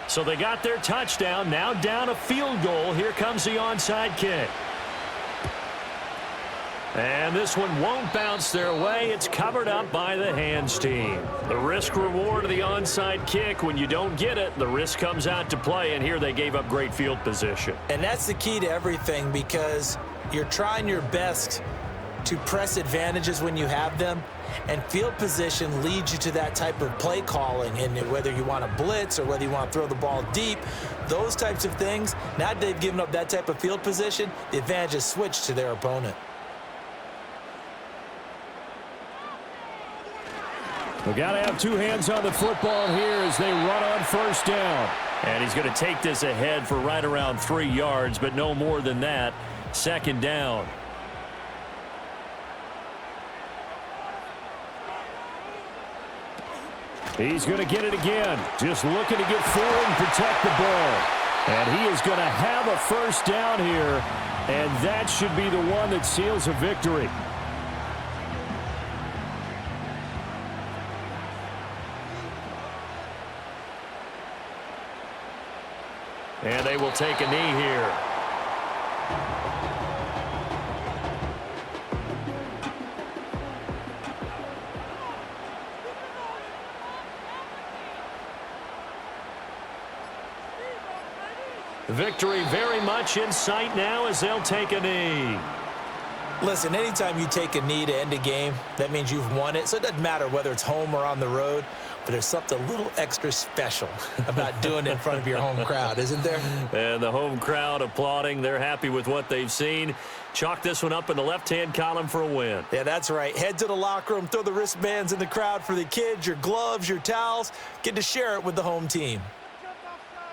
So they got their touchdown, now down a field goal. Here comes the onside kick. And this one won't bounce their way. It's covered up by the hands team. The risk reward of the onside kick, when you don't get it, the risk comes out to play, and here they gave up great field position. And that's the key to everything, because you're trying your best to press advantages when you have them, and field position leads you to that type of play calling. And whether you want to blitz or whether you want to throw the ball deep, those types of things, now that they've given up that type of field position, the advantage is switched to their opponent. We got to have two hands on the football here as they run on first down. And he's going to take this ahead for right around 3 yards, but no more than that. Second down. He's going to get it again. Just looking to get forward and protect the ball. And he is going to have a first down here. And that should be the one that seals a victory. And they will take a knee here. Victory very much in sight now as they'll take a knee. Listen, anytime you take a knee to end a game, that means you've won it. So it doesn't matter whether it's home or on the road, but there's something a little extra special about doing it in front of your home crowd, isn't there? And the home crowd applauding. They're happy with what they've seen. Chalk this one up in the left-hand column for a win. Yeah, that's right. Head to the locker room, throw the wristbands in the crowd for the kids, your gloves, your towels. Get to share it with the home team.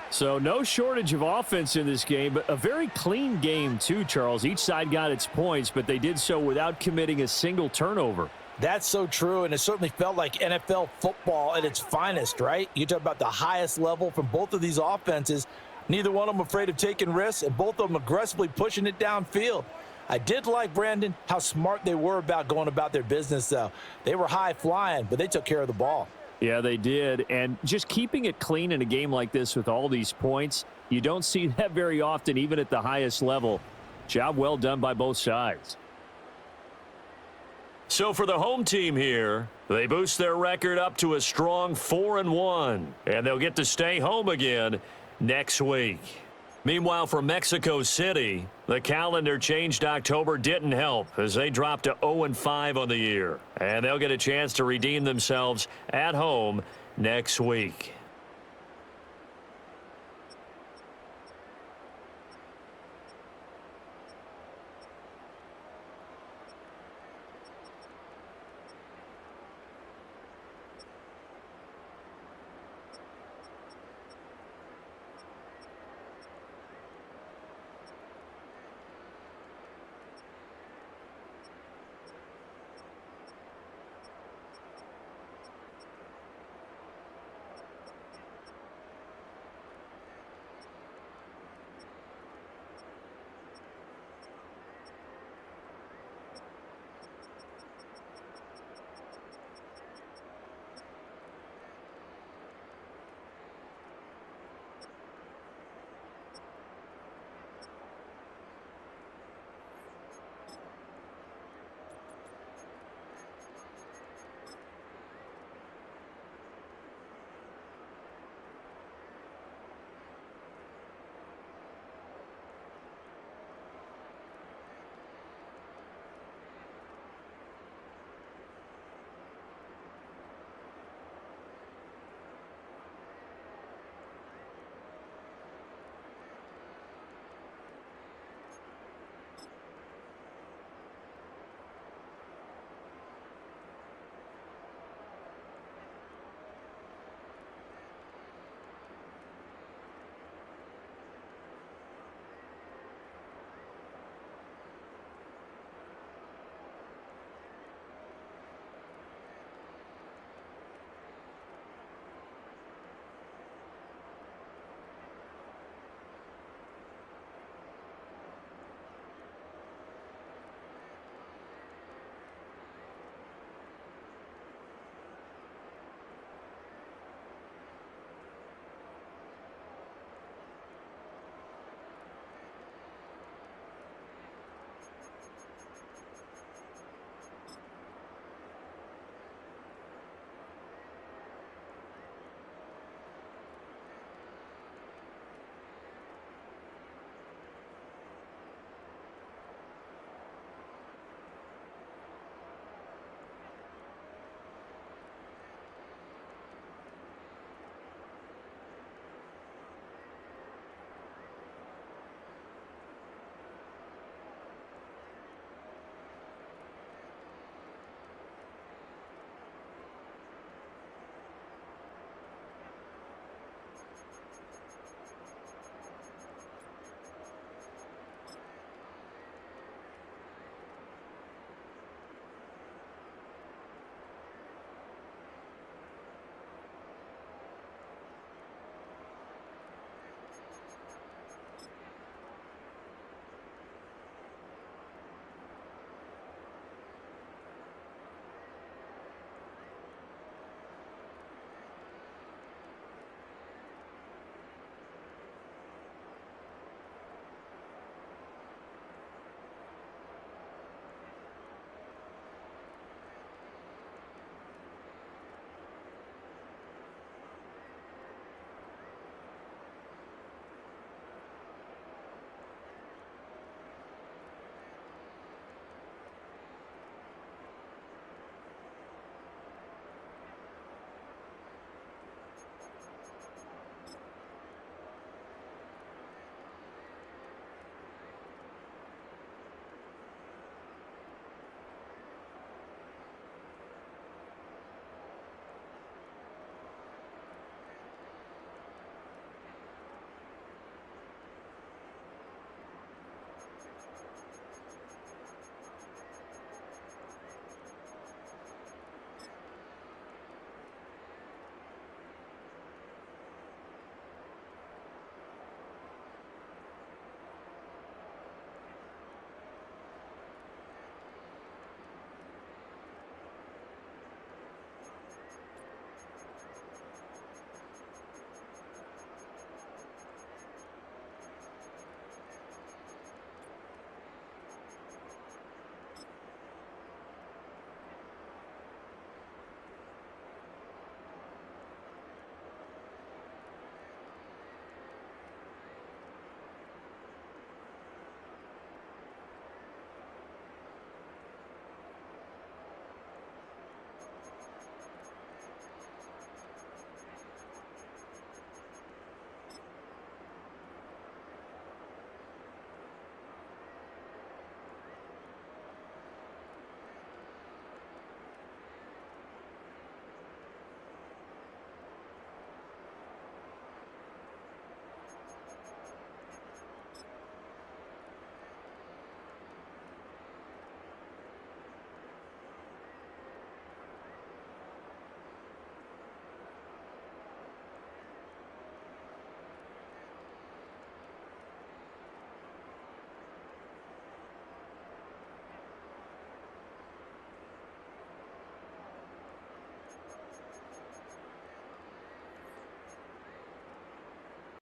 So no shortage of offense in this game, but a very clean game too, Charles. Each side got its points, but they did so without committing a single turnover. That's so true, and it certainly felt like NFL football at its finest, right? You talk about the highest level from both of these offenses. Neither one of them afraid of taking risks, and both of them aggressively pushing it downfield. I did like, Brandon, how smart they were about going about their business, though. They were high-flying, but they took care of the ball. Yeah, they did. And just keeping it clean in a game like this with all these points, you don't see that very often, even at the highest level. Job well done by both sides. So for the home team here, they boost their record up to a strong 4-1. And they'll get to stay home again next week. Meanwhile, for Mexico City, the calendar changed October didn't help as they dropped to 0-5 on the year. And they'll get a chance to redeem themselves at home next week.